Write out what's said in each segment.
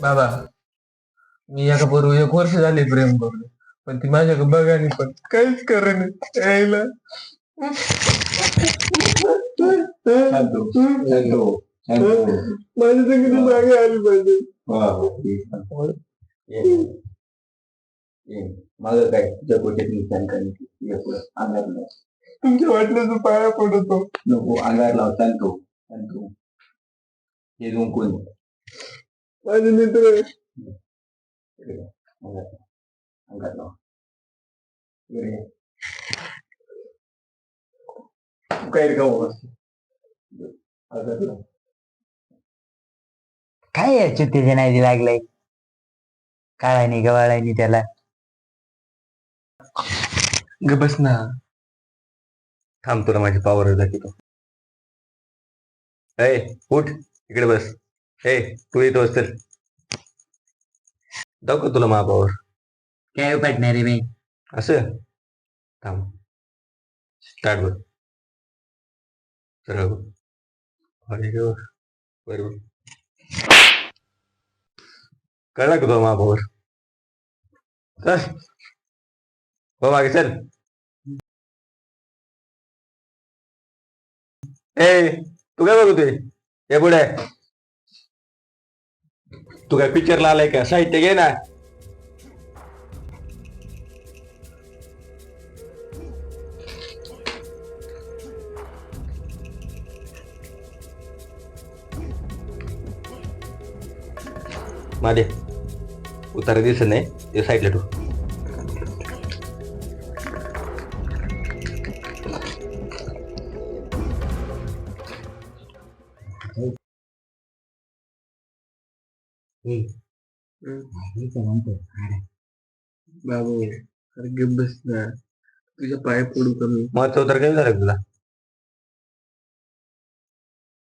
बाबा, मी एका बरोबर 1 वर्ष झाले प्रेम करतो, पण ती माझ्याकडे बघानी पण काहीच करेन यायला. शांत हो, शांत हो, शांत हो. माझ्या सगळी मागे आली पाहिजे. वा, वा, ये, ये, ये. माझं काय तुझ्या गोष्टीत नुकसान करण्याची ये पुढं अंगार लाव. तुमच्या वाटण्याचं पाया पडतो. नको अंगार लाव, शांत हो, शांत हो. हे कोण माझे मित्र अंगार अंगार लाव. ये. तू काय रिकामं बसतो? अंगार लाव. काय याच्या त्याच्या नाही लागलंय काळानी गवाळानी त्याला. ग बस ना. थांब तुला माझी पावर दाखवतो. ए उठ इकडे बस. ए तू येतो चल दाखव तुला माझा पावर. काय पटणार रे बाई. असं थांब स्टार्ट बघ. सरळ बघ. अरे ग बरोबर कळला का तुला माझा पावर. चल हो मागे चल. ए तू काय बघतोय हे पुढे. तू काय पिक्चरला आलाय का. साहित्य घे ना. माझे उतारा दिसत नाही ते साईडला ठेव. बाबू अरे ग बस ना. तुझ्या पाय पडू कमी. मग उतार कमी झाला का तुला.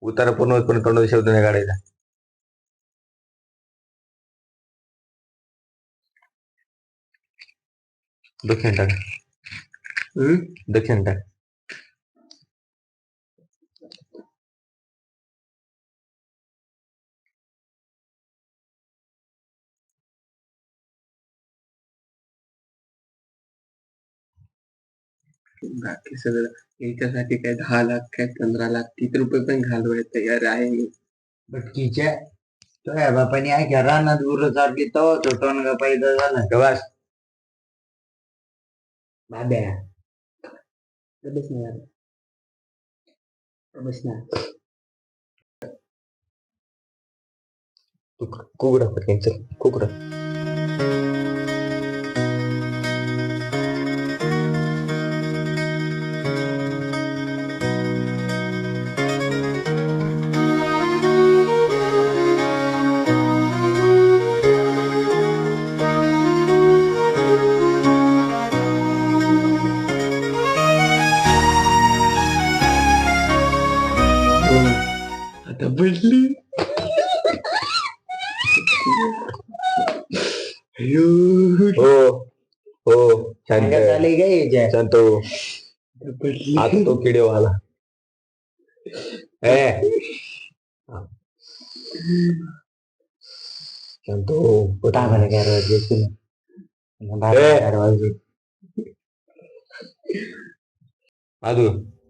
उतारा पूर्ण होईपर्यंत तोंडाचा शब्द नाही काढायचा. दक्षिण टाक. दक्षिण टाक. बाकी सगळं याच्यासाठी काय 10 लाख काय 15 लाख किती रुपये पण घालवाय तयार आहे मी. भटकीच्या तुझ्या बापाने ऐका रानात गुरं चालली तवा तो टोनगा पैदा झाला. गवास बाब्या बस ना यार. बस ना. तू कुकडा पटकन चल कुकडा. आता पडली. अयो हो हो शांत अंगात आले काय याच्या. शांत हो. पडली. आता तो किडे वाला. ए शांत हो. तांबाला गारवा देशील. ए. गारवा दे. आजू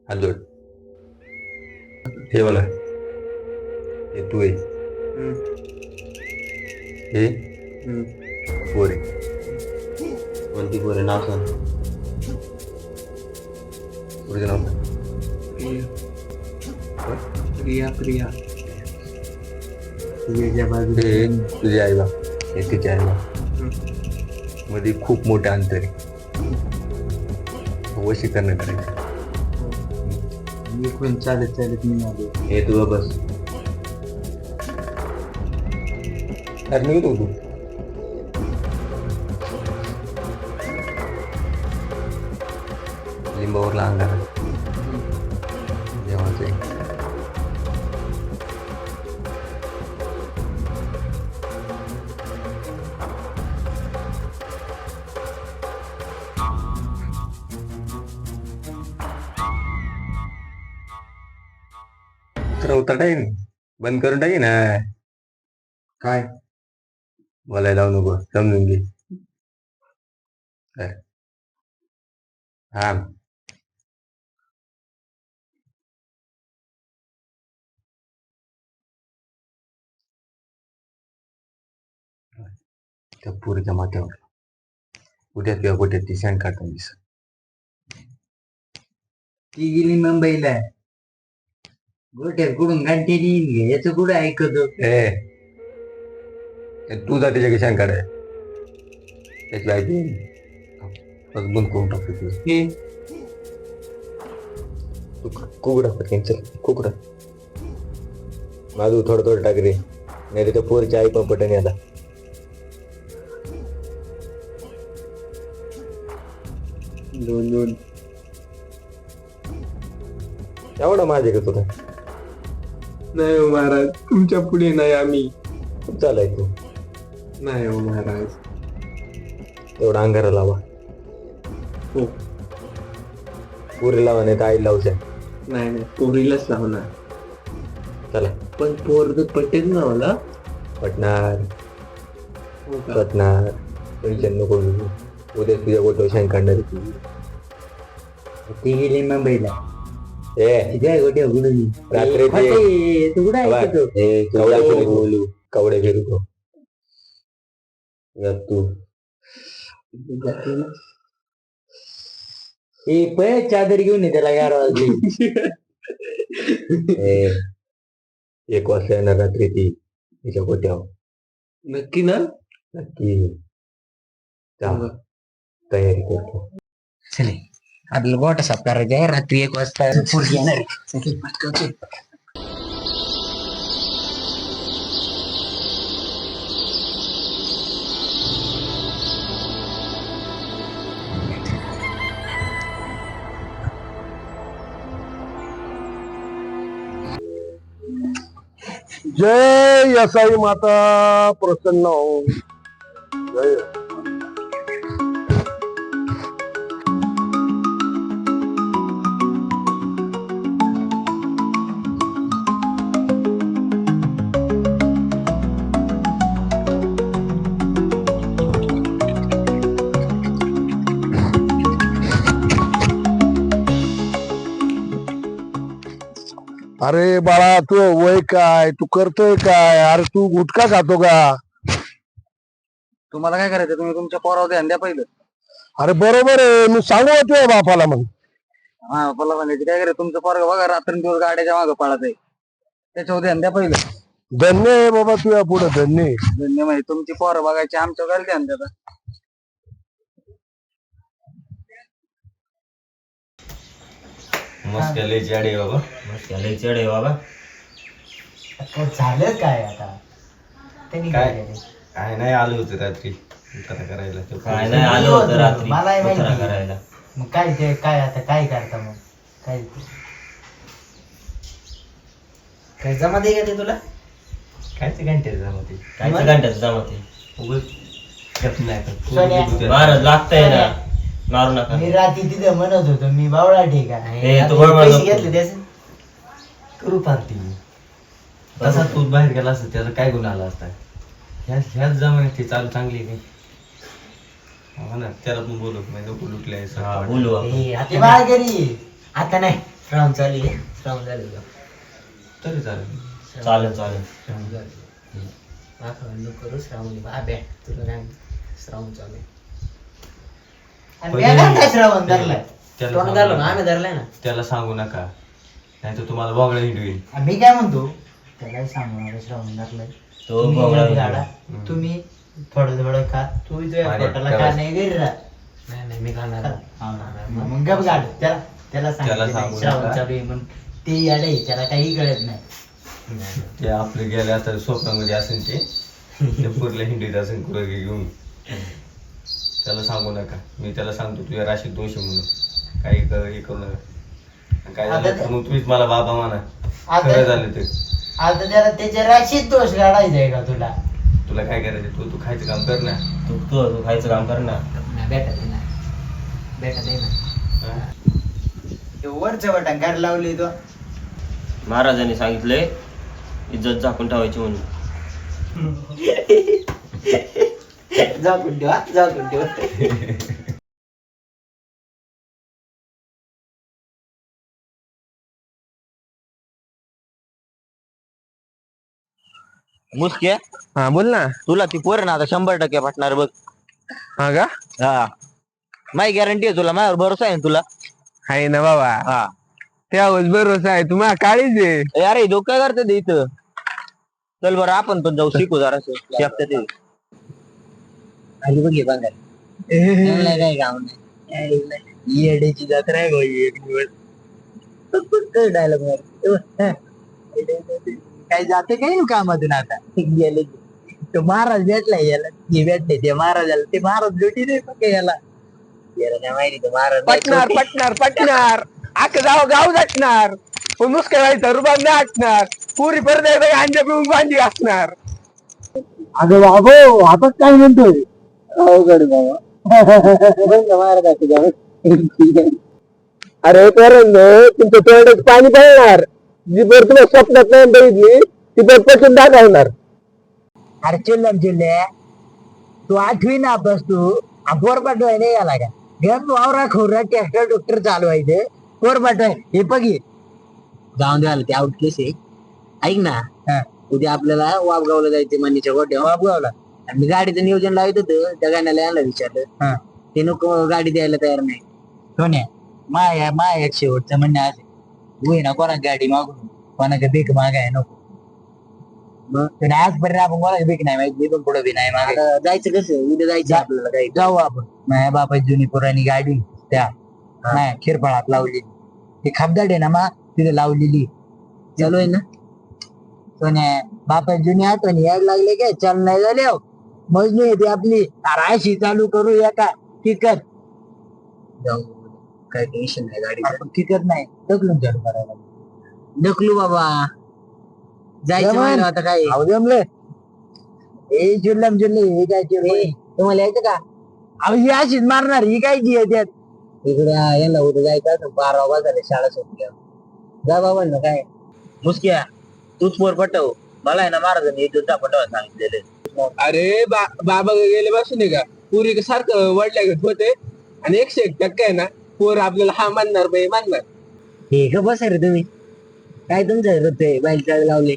हात जोड. हे मला हे तू आहे. हे पोरे कोणती पोरे नाव सांग. पुढचं नाव सांग. प्रिया प्रिया. तुझ्या बाजूला हे तुझे आई बा हे तिचे आई बा. मध्ये खूप मोठे अंतर आहे. वशीकरण करायचं. मी पण चालत चालत निघालो. हे तुझं बस. त्यात निघतो तू. लिंबावरला अंगार जेव्हाच आहे. उतरवता टाईम बंद करून टाकी ना. काय बोलायला लावू नको, समजून घे. काय? हा त्या पुरीच्या माथ्यावर उद्या किंवा कुठे ती सँड काढताना दिसत. ती गेली मुंबईला. गोट्यात कुठून घंटे येईल याचं कुठं ऐकतो. तू जा त्याच्या सँड काढाय त्याची आयडी बंद करून टाकतो तुझं. तू कुकडा पटकन चल कुकडा माझं थोडं थोडं टाक रे, नाही रे त्या पोरची आई पण पटन याला. दोन एवढा माझे का तुला नाही हो महाराज, तुमच्या पुढे नाही आम्ही. चालाय तू नाही हो महाराज. एवढा अंगारा लावा. हो. पुरी लावा नाही तर आई लावच्या. नाही पोरीलाच लावणार. चला पण पोर तर पटेल ना मला. पटणार हो का? पटणार टेन्शन नको घेऊ. उद्या तुझ्या गोठ्यावर शाईन काढणार आहे तुझी. ती गेली मुंबईला. ए गोट्या कुठून रात्री तू कुठं ऐकतो. कवडे फिरू तू चादर घेऊन ये त्याला गार वाजली. 1 वाजता येणार रात्री ती तिच्या गोट्यावर. नक्की ना? नक्की तयारी करतो. चले आपल्याला गोटा साफ करायचा आहे. रात्री 1 वाजता पोरगी येणार आहे. जय यसाई माता प्रसन्न हो. जय. अरे बाळा, तू वय काय, तू करतोय काय? अरे तू गुटखा खातो का? तुम्हाला काय करायचं, तुम्ही तुमच्या पोरावर ध्यान द्या पहिलं. अरे बरोबर आहे, मी सांगू तुझ्या बापाला मग. हा बोला म्हणायचं काय करायचं, तुमचं पोरग बघा रात्रंदिवस गाड्याच्या मागं पळत आहे. त्याच्यावर ध्यान द्या पहिलं. धन्य आहे बाबा, तुझ्या पुढे धन्य आहे. धन्य म्हणजे तुमची पोरं बघायची, आमच्या काय ध्यान द्या. मस्त लय जाडे बाबा. झालं काय आता त्यांनी काय? केलं? काय नाही आलो होतो रात्री उतारा करायला. काय नाही आलो होतं रात्री मलाही माहिती. उतारा करायला. मग काय ते काय आता काय करता मग काय काय जमा दे का ते तुला? कायच घंटे जमते कायचं घंट्याचं जमा ते? सोन्या. महाराज लागतंय ना, मारू नका. मी रात्री तिथे म्हणत होतो मी बावळा ठीक हे तू बरोबर पैसे नको. घेतले त्याचे. करू पार्टी. तसा तू बाहेर गेला असता त्याचा काय गुन्हा आला असता? ह्याच जमान्यात ती चालू चांगली आहे का? हो ना, त्याला पण बोलू नको लुटले. हा, बोलू आपण. हे, आता बाळ घरी आता नाही. श्रावण चालू आहे. श्रावण चालू आहे. तरी चालेल. चालेल चालेल. करू श्रावण बाब्या तुला काय श्रावण चालू आहे. आणि पण वेगळा काय श्रावण धरलाय? त्याला तोंड सांगू घालून नका. आम्ही धरलाय ना. त्याला सांगू नका, नाही तर तुम्हाला बॉगळा हिंडवील. मी काय म्हणतो त्याला सांगू नका श्रावण धरलाय. तो तुम्ही बघा घरी गाडा. तुम्ही थोडं थोडं खा. तू पाणी पोटाला ठेवायचं. खा नाही घरी राहा. नाही मी खाणार. मग गप गाड त्याला त्याला सांगितलं सांगू नाही, श्रावण नका. चालू आहे म्हणून ते याडे त्याला काही कळत नाही. ते आपले गेले आता स्वप्नामध्ये असेल ते पुरला हिंडीत असेल कुरगे घेऊन. त्याला सांगू नका. मी त्याला सांगतो तुझ्या राशीत दोष आहे म्हणून. काही हे करू नका. काय झालं तर मग तुम्हीच मला बाबा म्हणा. खरं आता झालं ते. आता त्याला त्याच्या राशीत दोष काढायचा आहे का तुला? तुला काय करायचं? तू खायचं काम कर ना. तू खायचं काम कर ना. भेटत नाही भेटत आहे ना. हा? वरचं बटन घर लावली तो. महाराजांनी सांगितलंय इज्जत झाकून ठेवायची म्हणून. झाकून ठेवा झाकून ठेवा. मुसके हा बोल ना. तुला ती पोर ना आता 100% पटणार बघ. हा का? हा माझी गॅरंटी आहे तुला, माझ्यावर भरोसा आहे ना तुला. आहे ना बाबा. हा त्यावर भरोसा आहे. तुम्हाला काळीच आहे. ए, अरे लोक काय करते ते इथं. चल बरं आपण पण जाऊ शिकू जरा शेपट्या ते. खाली बघ बघायला काय काम नाही येड्याची जत्रा आहे भाई एक दिवस डायलॉग काय जाते काही ना कामातून आता गेले तो महाराज भेटलाय याला हे भेटले ते महाराजाला ते महाराज भेटी नाही फक्त याला काय माहिती तो महाराज पटणार पटणार पटणार. अख्खं गाव जाटणार. पण मुस्कळायचा रुबाब नाही असणार. पुरी परत एकदा अंड्या पिऊन बांधी असणार. अगं बाबो आता काय म्हणतोय अवघड बाबा महाराज अरे कारण तुमचं तोंडात पाणी पडणार. जी बरं तुला स्वप्नात नाही बघितली ती बरं पचून दाखवणार. अरे चिल्ल्या तू आठवी ना अभ्यास तू पोर पाठवाय नाही आला का घर वावरा खोरा ट्रॅक्टर डॉक्टर चालवायचं पोर पाठवाय हे बघी जाऊन द्यायला ते आउट केस आहे. ऐक ना उद्या आपल्याला वापगावला जायचं मनीच्या गोट्या वापगावला आणि मी गाडीचं नियोजन लावत होतं त्या गाण्याला यायला विचारलं ते नको गाडी द्यायला तयार नाही. सोन्या माया एक शेवटचं म्हणणं आहे तू ना कोणा गाडी मागून कोणाकडे भीक मागाय नको. मग आजपर्यंत आपण कोणाला भीक नाही माहिती पण पुढे बी नाही मागाय. जायचं कसं उद्या जायचं आपल्याला जाऊ आपण माझ्या बापाची जुनी पुराणी गाडी त्या नाही खिरफळात लावलेली ती खापदाड आहे ना मा तिथे लावलेली चालू आहे ना सोन्या बापाची जुनी आठवणी यायला लागले काय चाल नाही झाले मजनी येते आपली राशी चालू करू का किकत जाऊ काय टेन्शन नाही गाडी किकत नाही ढकलून चालू करायला ढकलू बाबा जायचं म्हणलं आता काय जमले. हे जुल्लम जुल्ले हे काय तुम्हाला यायचं का अहो ही अशीच मारणार ही काय जी येतात इकडे यांना उद्या जायचं असं 12 वाजले शाळा सुटल्या जा बाबा ना काय मुसक्या तूच पोर पटव. मला आहे ना महाराजांनी युद्ध पटवा सांगितलेलं. अरे बाबा गेले बसून का पुरी सारखं वडल्यागत होते आणि 101% आहे ना पोर आपल्याला हा मानणार बाई मानणार. हे का बसा रे तुम्ही काय तुमचं होते बाईल चाळ लावले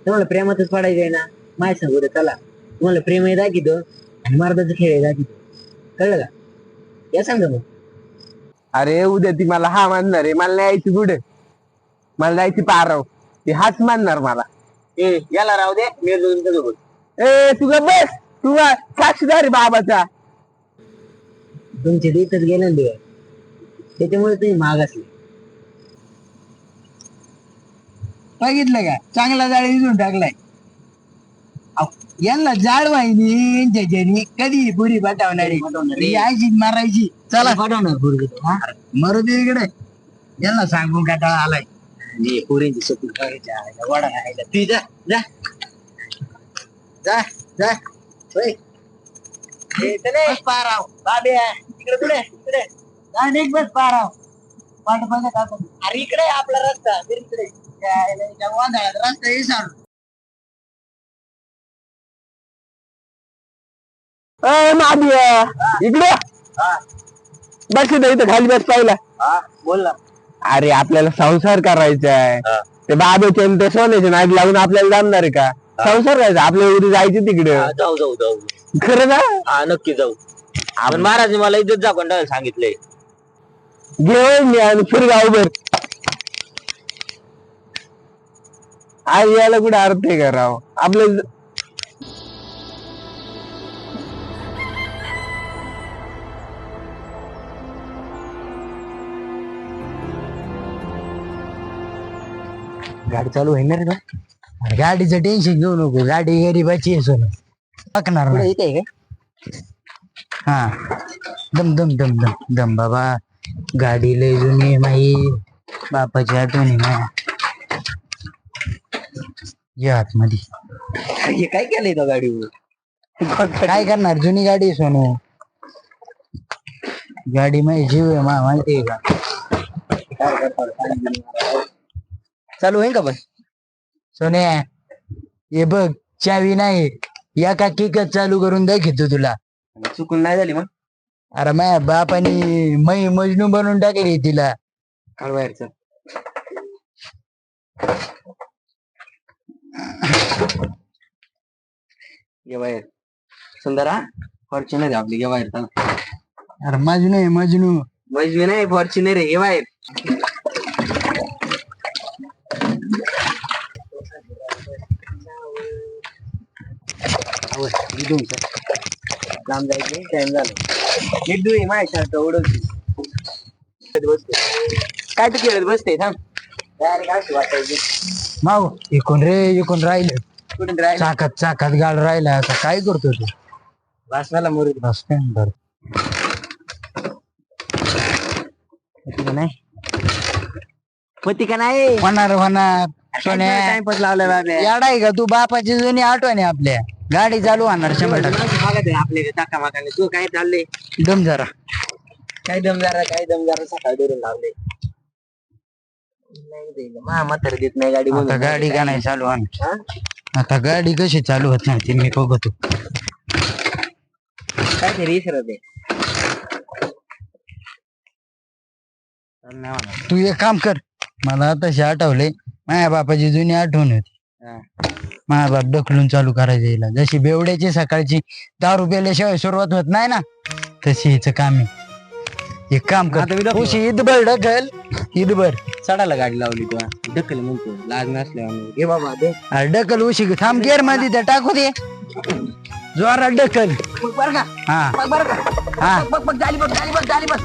तुम्हाला प्रेमातच पडायचंय ना माय सांगू दे चला तुम्हाला प्रेम आहे दाखवतो आणि मार्गाचा खेळ आहे दाखवतो कळलं का या सांगा मग. अरे उद्या ती मला हा मानणार आहे. मला नाही यायची पुढे. मला जायची पाराव. ती हाच मानणार मला. याला राहू दे मी तुमच्यासोबत. ए तुझा बस तू साक्षीदार आहे बाबाचा. तुमचे इथंच गेले ना दिवस त्याच्यामुळे तुम्ही महाग असले बघितलं का चांगला जाळ विजून टाकलाय यांना जाळ वाहिनी ज्याच्यानी कधी पुरी पाठवणारी यायची मारायची चला पाठवणार पुरी मरू दे इकडे यांना सांगून काटाळा आलाय पुरींची सुकून करायची वडा खायला ती जा जा जा जा होय पाराव बाब्या इकडे पुढे इकडे बस पाराव वाट बघत आपण अरे इकडे आपला रस्ता इकडे रस्ता हे सांग इकडे बस इथं खाली बस पाहिला. बोल ना. अरे आपल्याला संसार करायचा आहे. ते बाबेचे आणि ते सोन्याचे नाद लागून आपल्याला जमणार आहे का संसार करायचा आपल्याला उद्या जायचं तिकडे. जाऊ जाऊ जाऊ खरं ना. हा नक्की जाऊ. आपण महाराज मला इज्जत दाखवून टाकायला सांगितलंय. घेऊन आणि फिरगावभर आज यायला कुठे अर्थ आहे का राव आपलं. गाडी चालू होणार ना गाडीचं टेन्शन घेऊ नको गाडी गरीबाची आहे सोनं टाकणार इथे हा दम दम दम दम दम बाबा गाडी लय जुनी माई बापाची आठवणी ना या आतमध्ये हे काय केलंय तो गाडीवर काय करणार जुनी गाडी आहे सोनू गाडी माझी जीव आहे माहिती आहे का चालू आहे का बस सोन्या हे बघ चावी नाही एका किकच चालू करून दाखवतो तुला. चुकून नाही झाली मग अरे माझ्या बापानी मै मजनू बनवून टाकली तिला. काढ बाहेरचं. ये बाहेर सुंदर हा फॉर्च्युनर आहे आपली. ये बाहेर चला. अरे मजनू आहे मजनू. मजवी नाही फॉर्च्युनर आहे. ये बाहेर. लांब जायचं टाइम झालं. नीट दुई माझ्यासारखं उडवते काय तू खेळत बसते थांब. डायरेक्ट अशी वाटायची माऊ इकून रे इकून राहिलं. कुठून राहिलं चाकात चाकात गाड राहिला. आता काय करतो तू? वासनाला मोर बस काय बरं. नाही होती का नाही होणार होणार. सोन्या टाइमपास लावलाय बाबा. याडा आहे का तू? बापाची जुनी आठवण आहे आपल्या. गाडी चालू होणार 100%. आपले टाका मागाने तू काय चालले दम जरा. काय दमदार सकाळी धरून लावले. नाही देईल म्हातारा देत नाही गाडी आता म्हणून. गाडी का नाही चालू हा? होणार? आता गाडी कशी चालू होत नाही ते मी बघतो. काय तरी इसरत आहे. तू एक काम कर. मला तशी आठवले माझ्या बापाची जुनी आठवण होती. हा. माझा बाप ढकलून चालू करायचं हिला. जशी बेवड्याची सकाळची दारू प्यायल्याशिवाय सुरुवात होत नाही ना, तशी हिचं काम आहे. एक काम आता मी कर. ढकलू. उशी ईदभर ढकल. ईदभर चढायला गाडी लावली तुला ढकल म्हणतो लाज नसल्यावर. घे बाबा दे अरे ढकल उशी. थांब गेअर मध्ये त्या टाकू दे. जोरात ढकल. बर का हा बर का हा बघ झाली बघ झाली का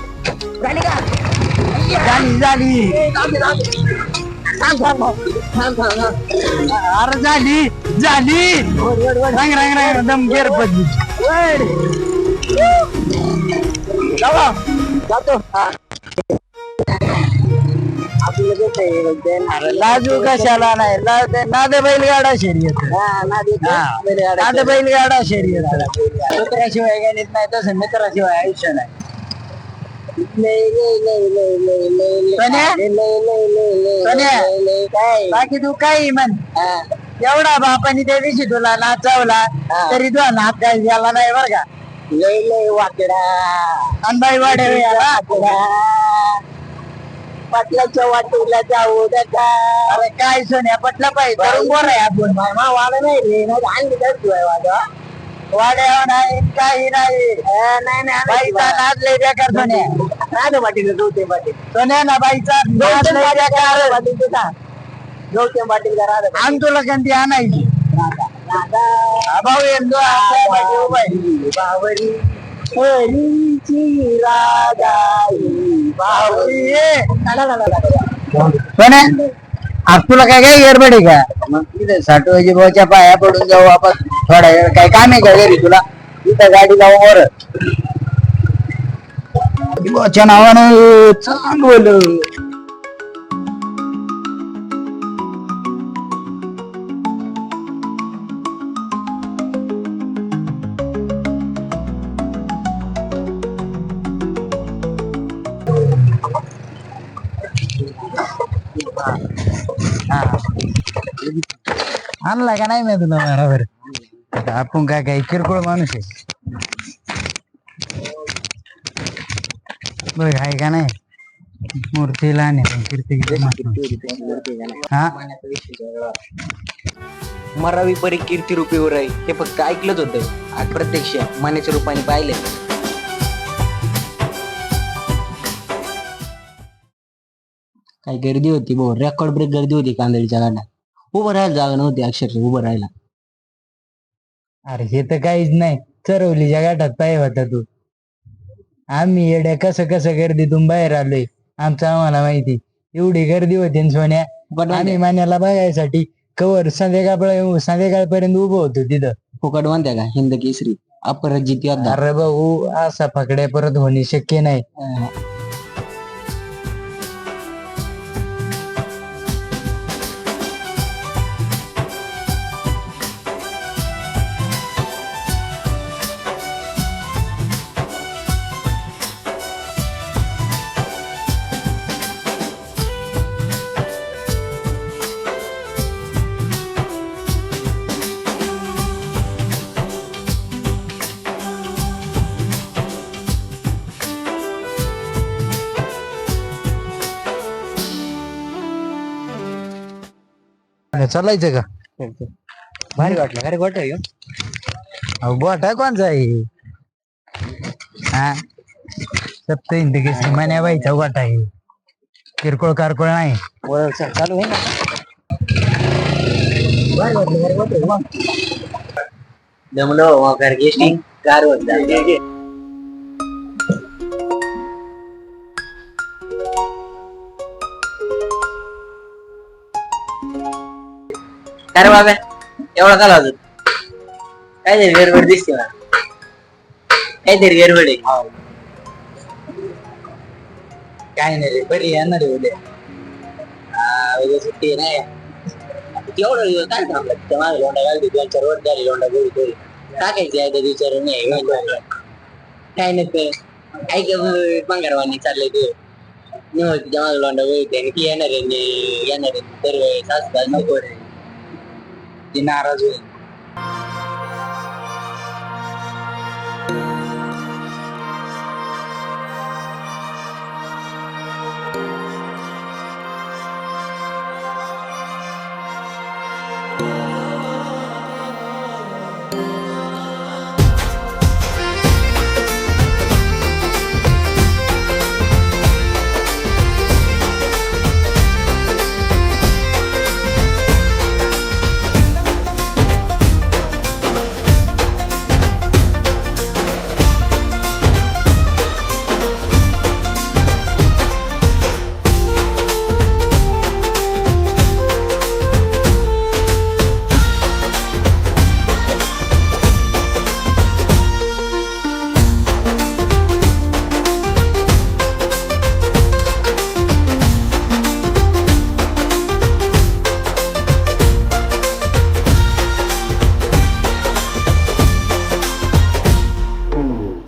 झाली झाली. अरे झाली झाली. रंग रंग रंग दम गेअर पडली. जातो अरे लाजू कशाला नाही. नादे बैलगाडा शर्यत. नादे बैलगाडा शर्यत. मित्राशिवाय गणित नाही तसं मित्राशिवाय आयुष्य नाही. बाकी तू काही म्हण. एवढा बापाने त्या दिवशी तुला नाचवला तरी तुला नाच काही झाला नाही बरं का. वाकडा अनबाई वाडे पाटलाच्या वाटेला जाऊ नका. अरे काय सोन्या पटलं पाहिजे. तरुण बोर आहे आपण. वाडा नाही रे आणली जातोय वाडा. वाड्यावर नाही काही नाही. बाईचा नाच लय बेकार सोन्या. राधा पाटील गौतम पाटील सोन्या ना बाईचा नाच लय बेकार. गौतम पाटील का राधा आण तुला कंदी आणायची. भाऊ येतो आपल्या पाठी उभा आहे. बावरी परीची राधाई बावरी. सोन्या आज तुला काय काय गडबड आहे का? मग तिथे साठवायची भाऊच्या पाया पडून जाऊ आपण. थोडा वेळ काय काम आहे का घरी तुला? तिथं गाडी लावून वर भाऊच्या नावानं चांगलं. आणला का नाही मी तुला बरोबर. आपण काय काय किरकोळ माणूस आहे बघ. आहे का नाही मूर्ती लहान आहे पण कीर्ती हा. मरावी परी कीर्ती रूपी उराई हे फक्त ऐकलंच होतं. आज प्रत्यक्ष मनाच्या रूपाने पाहिले. काय गर्दी होती भाऊ. रेकॉर्ड ब्रेक गर्दी होती कांदळीच्या गाड्या. उभं राहायला जागा नव्हती अक्षरशः उभं राहायला. अरे हे तर काहीच नाही. चरवलीच्या गाठात पाय होता तू. आम्ही येड्या कसं कसं गर्दीतून बाहेर आलोय. आम्हाला माहिती. एवढी गर्दी होती न सोन्या. आम्ही मान्याला बघायसाठी कवर संध्याकाळपर्यंत उभं होतो तिथं. फुकट म्हणत्या का हिंद केसरी अपराजित योद्धा. अरे भाऊ असा पकड्या परत होणे शक्य नाही. चालायचं का भारी वाटलं का रे गोठा घेऊन अहो गोठा कोणचा आहे हा सप्त हिंदी कृष्ण मन्याबाईचा गोठा आहे किरकोळ कारकोळ नाही चालू आहे ना जमलो घर गेस्टिंग कार होत अरे बाबा एवढा का अजून काहीतरी गडबड दिसते मला काहीतरी गडबड आहे काय नाही रे बरी येणार आहे उद्या उद्या सुट्टी नाही एवढं दिवस काय थांबलं त्या माझ्या लोंडा घालते 2-4 वर्ष झाली लोंडा गोळी तरी टाकायची आहे त्या विचार नाही काय नाही ऐक पंगारवाणी चाललंय ते तुझ्या माझा लोंडा गोळी की येणार आहे तर सासू नको रे ती नाराज होईल